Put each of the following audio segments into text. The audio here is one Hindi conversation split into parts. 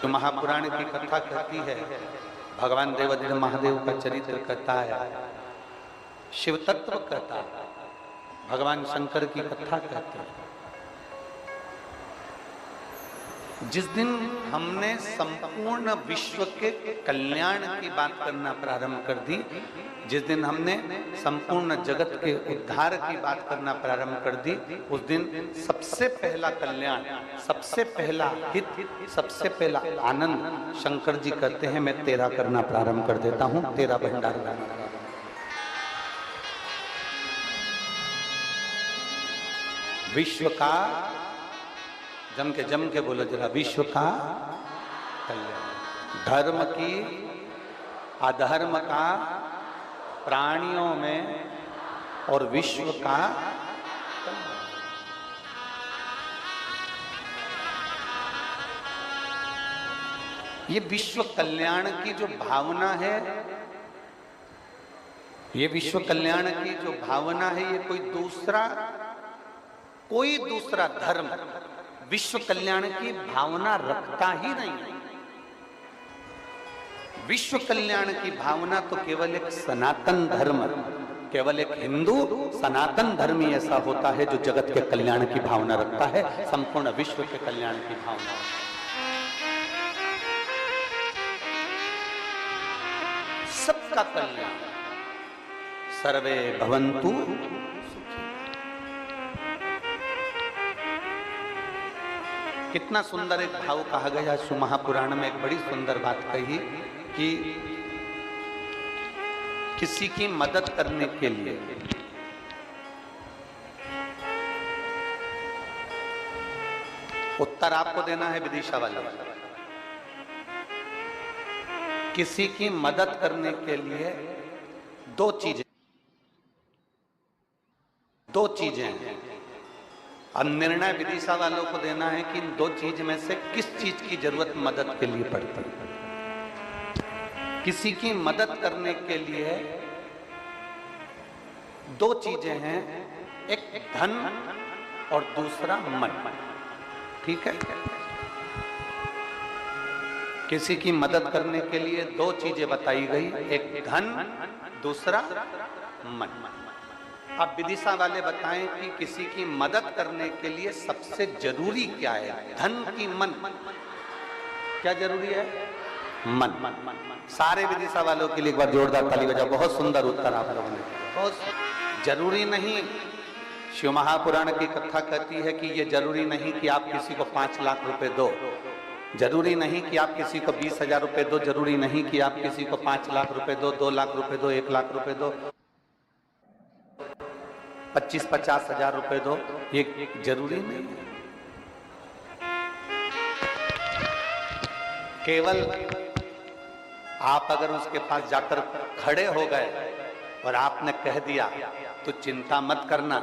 तो महापुराण की कथा कहती है, भगवान देवाधिदेव महादेव का चरित्र कहता है, शिव तत्व कहता है, भगवान शंकर की कथा कहते हैं। जिस दिन हमने संपूर्ण विश्व के कल्याण की बात करना प्रारंभ कर दी, जिस दिन हमने संपूर्ण जगत के उद्धार की बात करना प्रारंभ कर दी, उस दिन सबसे पहला कल्याण, सबसे पहला हित, सबसे पहला आनंद शंकर जी कहते हैं, मैं तेरा करना प्रारंभ कर देता हूं, तेरा भंडार करना। विश्व का जम के बोलो जरा, विश्व का कल्याण, धर्म की, अधर्म का, प्राणियों में और विश्व का ये विश्व कल्याण की जो भावना है, ये विश्व कल्याण की जो भावना है, ये कोई दूसरा धर्म विश्व कल्याण की भावना रखता ही नहीं। विश्व कल्याण की भावना तो केवल एक सनातन धर्म, केवल एक हिंदू सनातन धर्म ही ऐसा होता है जो जगत के कल्याण की भावना रखता है, संपूर्ण विश्व के कल्याण की भावना। सबका कल्याण, सर्वे भवन्तु। कितना सुंदर एक भाव कहा गया शिव महापुराण में, एक बड़ी सुंदर बात कही कि किसी की मदद करने के लिए उत्तर आपको देना है विदिशा वाले, किसी की मदद करने के लिए दो चीजें हैं। अब निर्णय विदिशा वालों को देना है कि इन दो चीज में से किस चीज की जरूरत मदद के लिए पड़ती है। किसी की मदद करने के लिए दो चीजें हैं, एक धन और दूसरा मन। ठीक है, किसी की मदद करने के लिए दो चीजें बताई गई, एक धन, दूसरा मन। अब विदिशा वाले बताएं कि किसी की मदद करने के लिए सबसे जरूरी क्या है, धन की मन? क्या जरूरी है? मन। सारे विदिशा वालों के लिए एक बार जोरदार ताली बजाओ, बहुत सुंदर उत्तर आप लोगों ने। बहुत जरूरी नहीं, शिव महापुराण की कथा कहती है कि ये जरूरी नहीं कि आप किसी को 5 लाख रुपए दो, जरूरी नहीं कि आप किसी को 20,000 रुपए दो, जरूरी नहीं कि आप किसी को 5 लाख रुपए दो, 2 लाख रुपए दो, 1 लाख रुपए दो, 25-50 हजार रुपए दो, ये जरूरी नहीं है। केवल आप अगर उसके पास जाकर खड़े हो गए और आपने कह दिया तो चिंता मत करना,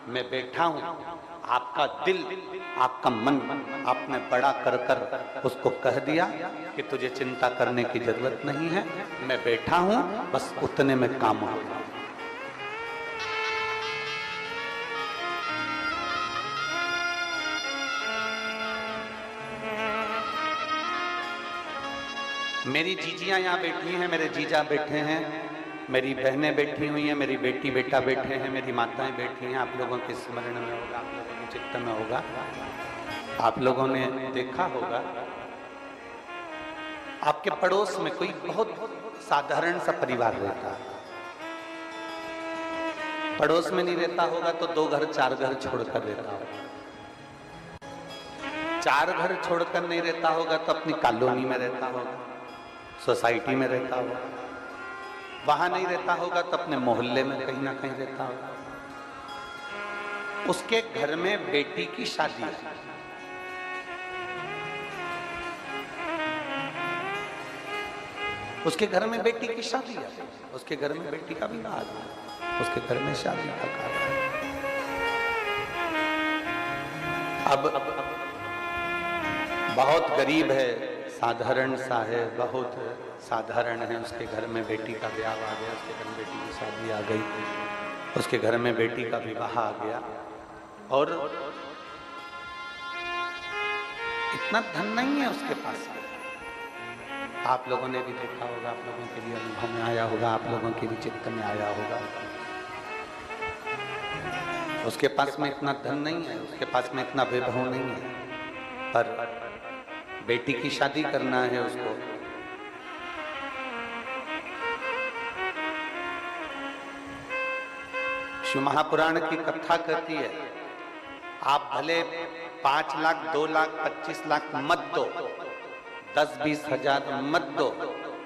मैं बैठा हूं, आपका दिल, आपका मन आपने बड़ा कर उसको कह दिया कि तुझे चिंता करने की जरूरत नहीं है, मैं बैठा हूं, बस उतने में काम होगा। मेरी जीजियां यहाँ बैठी हैं, मेरे जीजा बैठे हैं, मेरी बहनें बैठी हुई हैं, मेरी बेटी बेटा बैठे हैं, मेरी माताएं बैठी हैं। आप लोगों के स्मरण में होगा, आप लोगों के चित्त में होगा, आप लोगों ने देखा होगा, आपके पड़ोस में कोई बहुत साधारण सा परिवार रहता है। पड़ोस में नहीं रहता होगा तो 2 घर 4 घर छोड़कर रहता होगा, 4 घर छोड़कर नहीं रहता होगा तो अपनी कॉलोनी में रहता होगा, सोसाइटी में रहता होगा, वहां नहीं रहता होगा तो अपने मोहल्ले में कहीं ना कहीं रहता होगा। उसके घर में बेटी की शादी है, उसके घर में बेटी की शादी है, उसके घर में बेटी का विवाह है, उसके घर में शादी का कार्य है। अब बहुत गरीब है, साधारण सा है, बहुत साधारण है, उसके घर में बेटी का ब्याह आ गया, उसके घर में बेटी की शादी आ गई, उसके घर में बेटी का विवाह आ गया, और इतना धन नहीं है उसके पास। आप लोगों ने भी देखा होगा, आप लोगों के भी अनुभव में आया होगा, आप लोगों के भी चित्त में आया होगा। उसके पास में इतना धन नहीं है, उसके पास में इतना वैभव नहीं है, पर बेटी की शादी करना है उसको। शिव महापुराण की कथा कहती है, आप भले 5 लाख, 2 लाख, 25 लाख मत दो, 10-20 हजार मत दो,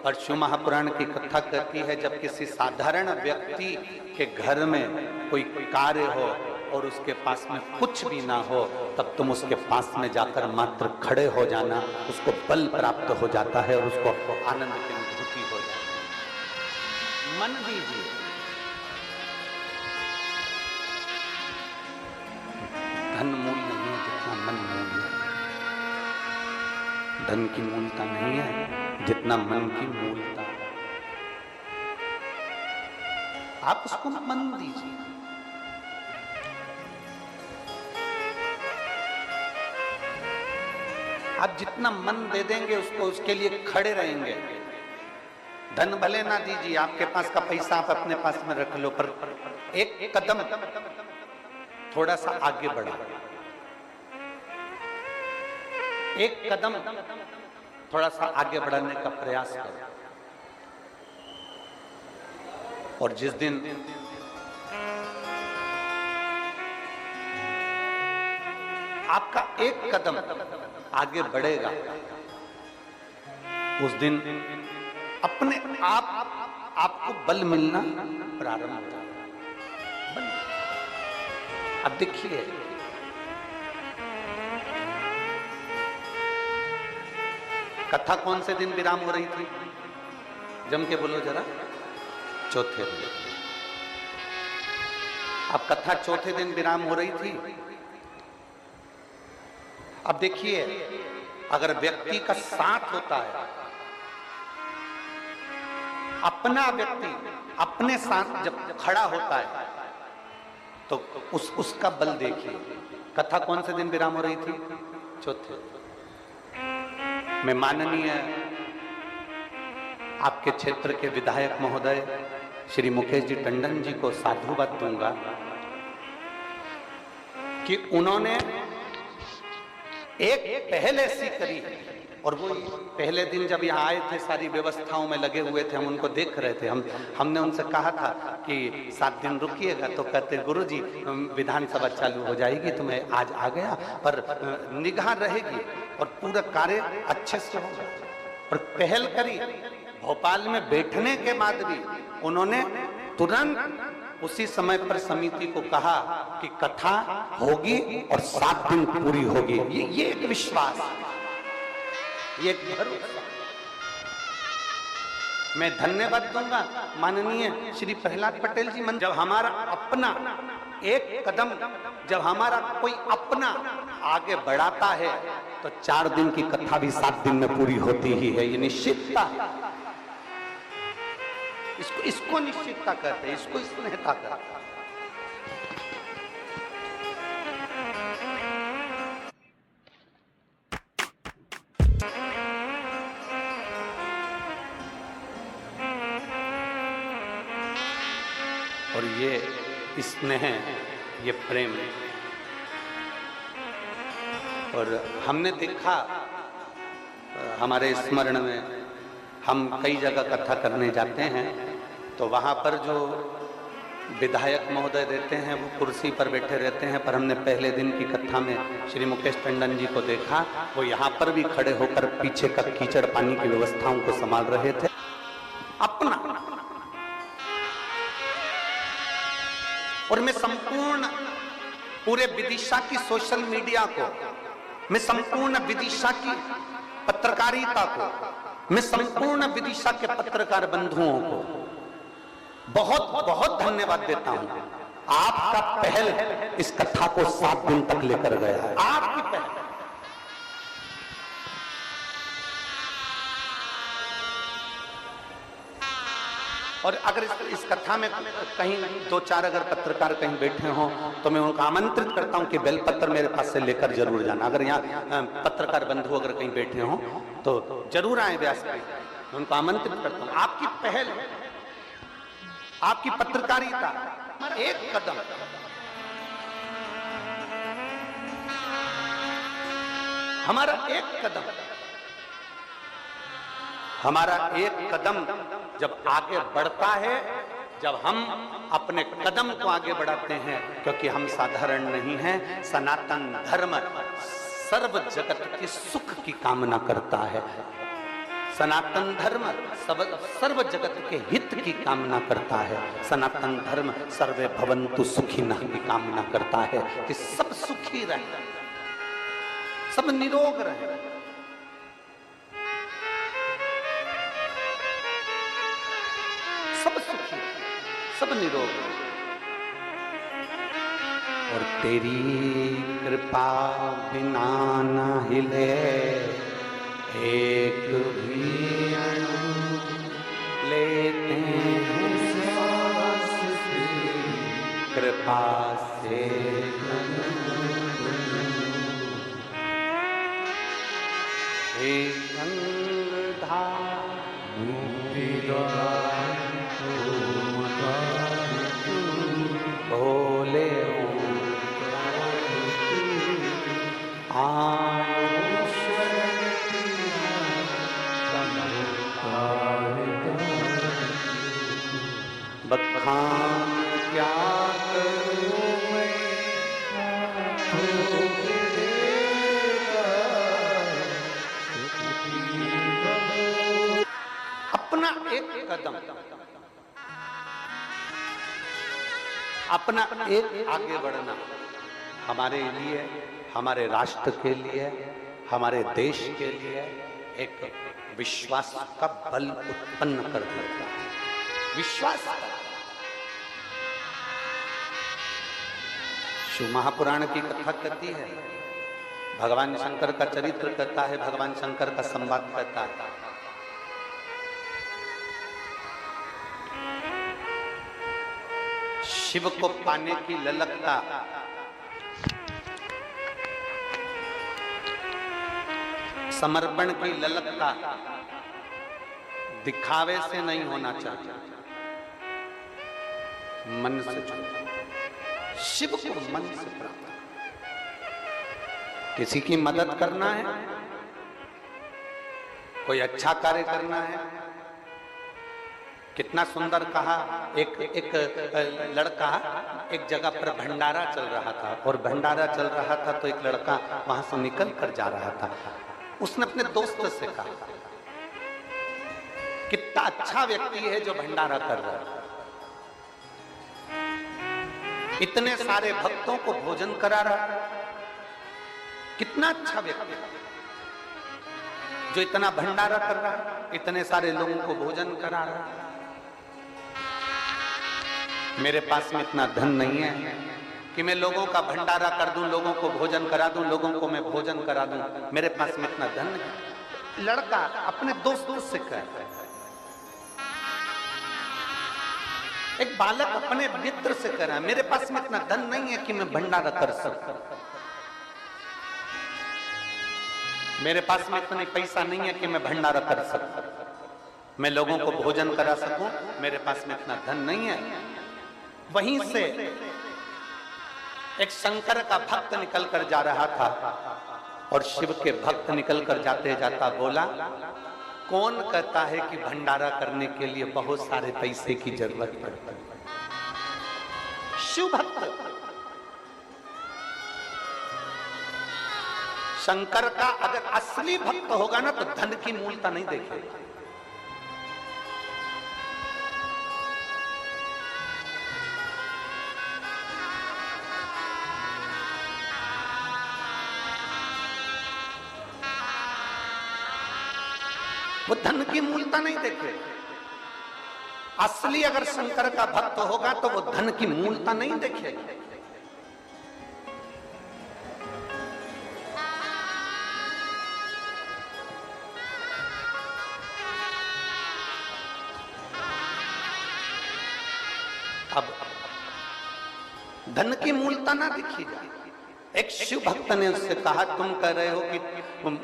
पर शिव महापुराण की कथा कहती है जब किसी साधारण व्यक्ति के घर में कोई कार्य हो और उसके पास में कुछ भी ना हो, तब तुम उसके पास में जाकर मात्र खड़े हो जाना, उसको बल प्राप्त हो जाता है और उसको आनंद की अनुभूति हो जाती है। मन दीजिए, धन मूल नहीं है जितना मन मूल है। धन की मूलता नहीं है जितना मन की मूलता है। आप उसको मन दीजिए। आप जितना मन दे देंगे उसको, उसके लिए खड़े रहेंगे। धन भले ना दीजिए, आपके पास का पैसा आप अपने पास में रख लो, पर एक कदम थोड़ा सा आगे बढ़ा, एक कदम थोड़ा सा आगे बढ़ाने का प्रयास करो। और जिस दिन आपका एक कदम आगे बढ़ेगा, उस दिन अपने आप आपको बल मिलना प्रारंभ हो जाएगा। अब देखिए, कथा कौन से दिन विराम हो रही थी? जम के बोलो जरा। चौथे दिन। अब कथा चौथे दिन विराम हो रही थी। अब देखिए, अगर व्यक्ति का साथ होता है, अपना व्यक्ति अपने साथ जब खड़ा होता है, तो उसका बल देखिए। कथा कौन से दिन विराम हो रही थी? चौथे। मैं माननीय आपके क्षेत्र के विधायक महोदय श्री मुकेश जी टंडन जी को साधुवाद दूंगा कि उन्होंने एक पहल ऐसी करी, और वो पहले दिन जब यहाँ आए थे सारी व्यवस्थाओं में लगे हुए थे, हम उनको देख रहे थे। हमने उनसे कहा था कि 7 दिन रुकिएगा, तो कहते गुरुजी विधानसभा चालू हो जाएगी, तो मैं आज आ गया, पर निगाह रहेगी और पूरा कार्य अच्छे से होगा। और पहल करी, भोपाल में बैठने के बाद भी उन्होंने तुरंत उसी समय पर समिति को कहा कि कथा होगी और 7 दिन पूरी होगी। ये एक विश्वास, ये एक भरोसा। मैं धन्यवाद दूंगा माननीय श्री प्रहलाद पटेल जी। जब हमारा अपना एक कदम, जब हमारा कोई अपना आगे बढ़ाता है, तो 4 दिन की कथा भी 7 दिन में पूरी होती ही है। ये निश्चितता है, इसको निश्चितता कहते हैं, इसको स्नेहता कहते हैं। और ये स्नेह, ये प्रेम, और हमने देखा हमारे स्मरण में, हम कई जगह कथा करने जाते हैं, तो वहाँ पर जो विधायक महोदय रहते हैं वो कुर्सी पर बैठे रहते हैं, पर हमने पहले दिन की कथा में श्री मुकेश टंडन जी को देखा, वो यहाँ पर भी खड़े होकर पीछे का कीचड़ पानी की व्यवस्थाओं को संभाल रहे थे। अपना। और मैं संपूर्ण पूरे विदिशा की सोशल मीडिया को, मैं संपूर्ण विदिशा की पत्रकारिता को, मैं संपूर्ण विदिशा के पत्रकार बंधुओं को बहुत बहुत धन्यवाद देता हूं। आपका पहल इस कथा को 7 दिन तक लेकर गया है। आपकी पहल। और अगर इस कथा में कहीं दो चार अगर पत्रकार कहीं बैठे हों तो मैं उनको आमंत्रित करता हूं कि बेलपत्र मेरे पास से लेकर जरूर जाना। अगर यहाँ पत्रकार बंधु अगर कहीं बैठे हों तो जरूर आए व्यास पे, उनको आमंत्रित करता हूं। आपकी पहल, आपकी पत्रकारिता, एक कदम हमारा एक कदम जब आगे बढ़ता है, जब हम अपने कदम को आगे बढ़ाते हैं, क्योंकि हम साधारण नहीं हैं। सनातन धर्म सर्व जगत के सुख की कामना करता है। सनातन धर्म सर्व जगत के हित की कामना करता है। सनातन धर्म सर्वे भवन्तु सुखिनः की कामना करता है कि सब सुखी रहे, सब निरोग रहे। सब सुखी, सब निरोग। और तेरी कृपा बिना न हिले एक भी अणु, लेते हैं सांस तेरी कृपा से। हे गंगाधार मुक्ति द्वार भोले बखान क्या करूं मैं, अपना एक कदम, अपना एक आगे बढ़ना हमारे लिए, हमारे राष्ट्र के लिए, हमारे देश के लिए एक विश्वास का बल उत्पन्न कर देता है। विश्वास। शिव महापुराण की कथा कहती है, भगवान शंकर का चरित्र कहता है, भगवान शंकर का संवाद कहता है। शिव को पाने की ललकता समर्पण की ललकता दिखावे से नहीं होना चाहिए, मन से जुड़ा। शिव को मन से प्राप्त। किसी की मदद करना है, कोई अच्छा कार्य करना है। कितना सुंदर कहा, एक लड़का एक जगह पर भंडारा चल रहा था, और भंडारा चल रहा था तो एक लड़का वहां से निकल कर जा रहा था। उसने अपने दोस्त से कहा, कितना अच्छा व्यक्ति है जो भंडारा कर रहा है, इतने सारे भक्तों को भोजन करा रहा है। कितना अच्छा व्यक्ति जो इतना भंडारा कर रहा है, इतने सारे लोगों को भोजन करा रहा है। मेरे पास में इतना धन नहीं है कि मैं लोगों का भंडारा कर दूं, लोगों को भोजन करा दूं, लोगों को मैं भोजन करा दूं। मेरे पास में इतना धन नहीं। लड़का अपने दोस्तों से कहता है, एक बालक अपने मित्र से कह रहा है, मेरे पास में इतना धन नहीं है कि मैं भंडारा कर सकूं, मेरे पास में इतना पैसा नहीं है कि मैं भंडारा कर सकूं, मैं लोगों को भोजन करा सकूं, मेरे पास में इतना धन नहीं है। वहीं से एक शंकर का भक्त निकल कर जा रहा था, और शिव के भक्त निकल कर जाते जाता बोला, कौन कहता है कि भंडारा करने के लिए बहुत सारे पैसे की जरूरत पड़ती है। शिव भक्त शंकर का अगर असली भक्त होगा ना तो धन की मूलता नहीं देखेगा। वो धन की मूलता नहीं देखे। असली अगर शंकर का भक्त होगा तो वो धन की मूलता नहीं देखेगा। अब धन की मूलता ना दिखी जाए। एक शिव भक्त ने उससे कहा, तुम कह रहे हो कि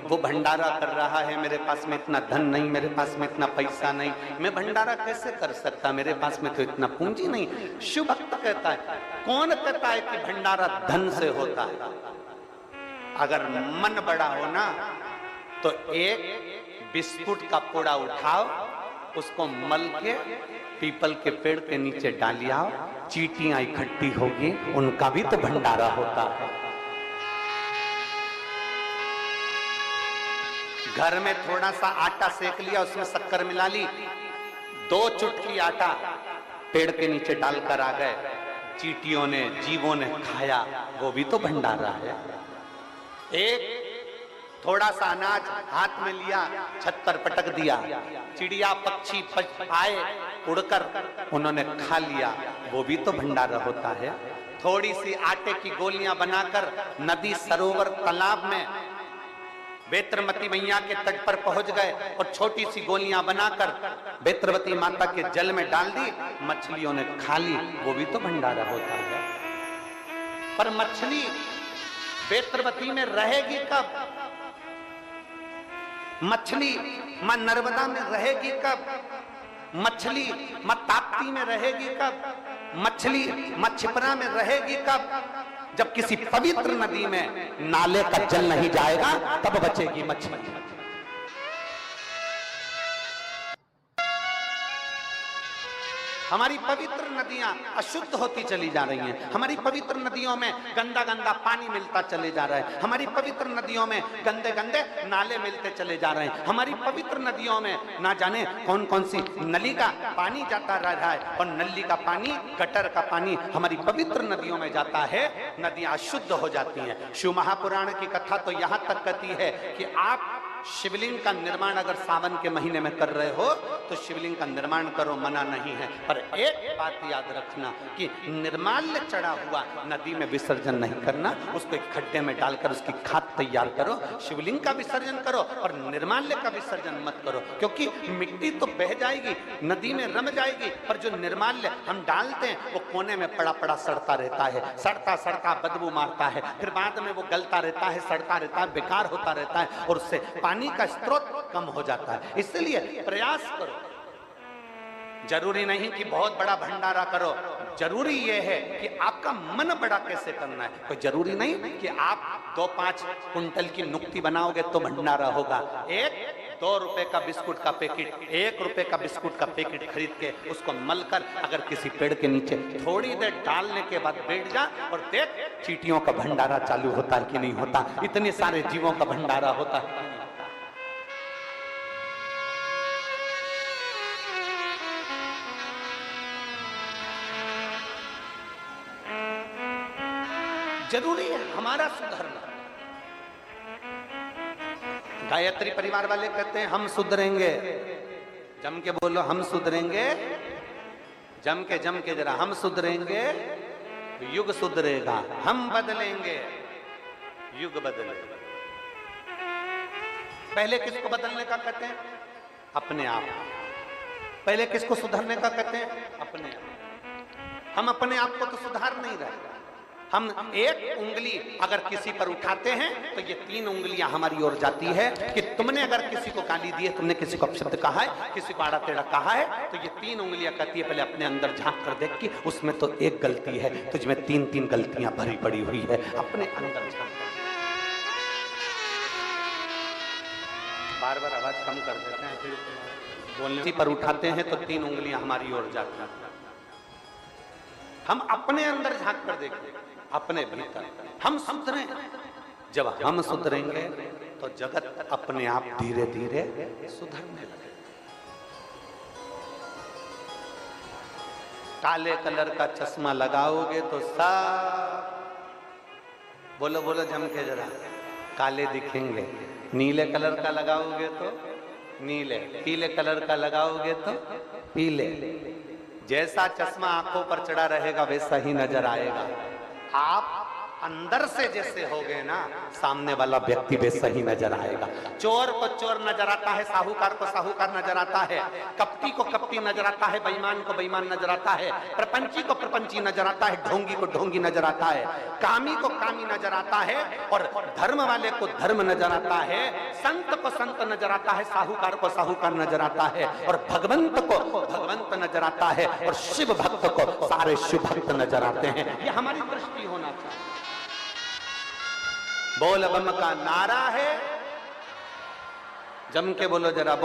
वो भंडारा कर रहा है, मेरे पास में इतना धन नहीं, मेरे पास में इतना पैसा नहीं, मैं भंडारा कैसे कर सकता, मेरे पास में तो इतना पूंजी नहीं। शिव भक्त कहता है, कौन कहता है कि भंडारा धन से होता है? अगर मन बड़ा हो ना तो एक बिस्कुट का पोड़ा उठाओ, उसको मल के पीपल के पेड़ के नीचे डालियाओ, चींटियां इकट्ठी होगी, उनका भी तो भंडारा होता है। घर में थोड़ा सा आटा सेक लिया, उसमें शक्कर मिला ली, 2 चुटकी आटा पेड़ के नीचे डालकर आ गए, चींटियों ने, जीवों ने खाया, वो भी तो भंडारा है। एक थोड़ा सा अनाज हाथ में लिया, छत पर पटक दिया, चिड़िया पक्षी आए उड़कर, उन्होंने खा लिया, वो भी तो भंडारा होता है। थोड़ी सी आटे की गोलियां बनाकर नदी, सरोवर, तालाब में बेत्रवती मैया के तट पर पहुंच गए और छोटी सी गोलियां बनाकर बेत्रवती माता के जल में डाल दी, मछलियों ने खा ली, वो भी तो भंडारा होता है। पर मछली बेत्रवती में रहेगी कब? मछली मां नर्मदा में रहेगी कब? मछली मां ताप्ती में रहेगी कब? मछली मां छिपरा में रहेगी कब? जब किसी पवित्र नदी में नाले का जल नहीं जाएगा तब बचेगी मछली। हमारी पवित्र नदियां अशुद्ध होती चली जा रही हैं, हमारी पवित्र नदियों में गंदा गंदा पानी मिलता चले जा रहा है, हमारी पवित्र नदियों में गंदे गंदे नाले मिलते चले जा रहे हैं, हमारी पवित्र नदियों में ना जाने कौन कौन सी नली का पानी जाता रह रहा है, और नली का पानी, गटर का पानी हमारी पवित्र नदियों में जाता है, नदियां अशुद्ध हो जाती हैं। शिव महापुराण की कथा तो यहाँ तक कहती है कि आप शिवलिंग का निर्माण अगर सावन के महीने में कर रहे हो तो शिवलिंग का निर्माण करो, मना नहीं है, पर एक बात याद रखना कि निर्माल्य चढ़ा हुआ नदी में विसर्जन नहीं करना, उसको एक खड्डे में डालकर उसकी खाद तैयार करो, शिवलिंग का विसर्जन करो और निर्माल्य का विसर्जन मत करो, क्योंकि मिट्टी तो बह जाएगी, नदी में रम जाएगी, पर जो निर्माल्य हम डालते हैं वो कोने में पड़ा पड़ा सड़ता रहता है, सड़ता सड़ता बदबू मारता है, फिर बाद में वो गलता रहता है, सड़ता रहता है, बेकार होता रहता है और उससे पानी का स्रोत कम हो जाता है। इसलिए प्रयास करो, जरूरी नहीं कि बहुत बड़ा भंडारा करो, जरूरी यह है कि आपका मन बड़ा कैसे करना है। कोई जरूरी नहीं कि आप 2-5 कुंटल की नुक्ति बनाओगे तो भंडारा होगा। 1-2 रुपए का बिस्कुट का पैकेट, 1 रुपए का बिस्कुट का पैकेट खरीद के उसको मलकर अगर किसी पेड़ के नीचे थोड़ी देर डालने के बाद बैठ जा और देख चींटियों का भंडारा चालू होता है कि नहीं होता, इतने सारे जीवों का भंडारा होता है। जरूरी है हमारा सुधरना। गायत्री परिवार वाले कहते हैं हम सुधरेंगे, जम के बोलो हम सुधरेंगे, जम के जरा, हम सुधरेंगे युग सुधरेगा, हम बदलेंगे युग बदलेगा। पहले किसको बदलने का कहते हैं? अपने आप। पहले किसको सुधरने का कहते हैं? अपने आप। हम अपने आप को तो सुधार नहीं रहे। हम एक उंगली अगर किसी पर उठाते हैं तो ये 3 उंगलियां हमारी ओर जाती है कि तुमने अगर किसी को गाली दी है, तुमने किसी को अपशब्द कहा है, किसी को आड़ा टेढ़ा कहा है, तो ये 3 उंगलियां कहती है पहले अपने अंदर झांक कर देख कि उसमें तो एक गलती है, तुझमें 3-3 गलतियां भरी पड़ी हुई है, अपने अंदर झांक। बार बार आवाज कम कर देते हैं, फिर बोलने पर उठाते हैं तो 3 उंगलियां हमारी ओर जाती हैं। हम अपने अंदर झांक कर देखें, अपने भीतर हम सुधरें। जब हम सुधरेंगे तो जगत अपने आप धीरे धीरे सुधरने लगे। काले कलर का चश्मा लगाओगे तो सब बोलो बोलो जम के जरा, काले दिखेंगे। नीले कलर का लगाओगे तो नीले, पीले कलर का लगाओगे तो पीले। जैसा चश्मा आंखों पर चढ़ा रहेगा वैसा ही नजर आएगा। आप अंदर से जैसे हो गए ना, सामने वाला व्यक्ति भी सही नजर आएगा। चोर को चोर नजर आता है, साहूकार को साहूकार नजर आता है, कपटी को कपटी नजर आता है, बेईमान को बेईमान नजर आता है, प्रपंची को प्रपंची नजर आता है, ढोंगी को ढोंगी नजर आता है, कामी को कामी नजर आता है, और धर्म वाले को धर्म नजर आता है, संत को संत नजर आता है, साहूकार को साहूकार नजर आता है, और भगवंत को भगवंत नजर आता है, और शिव भक्त को सारे शिव भक्त नजर आते हैं। ये हमारी दृष्टि होना चाहिए। बोल बम का नारा है, जम के बोलो जरा।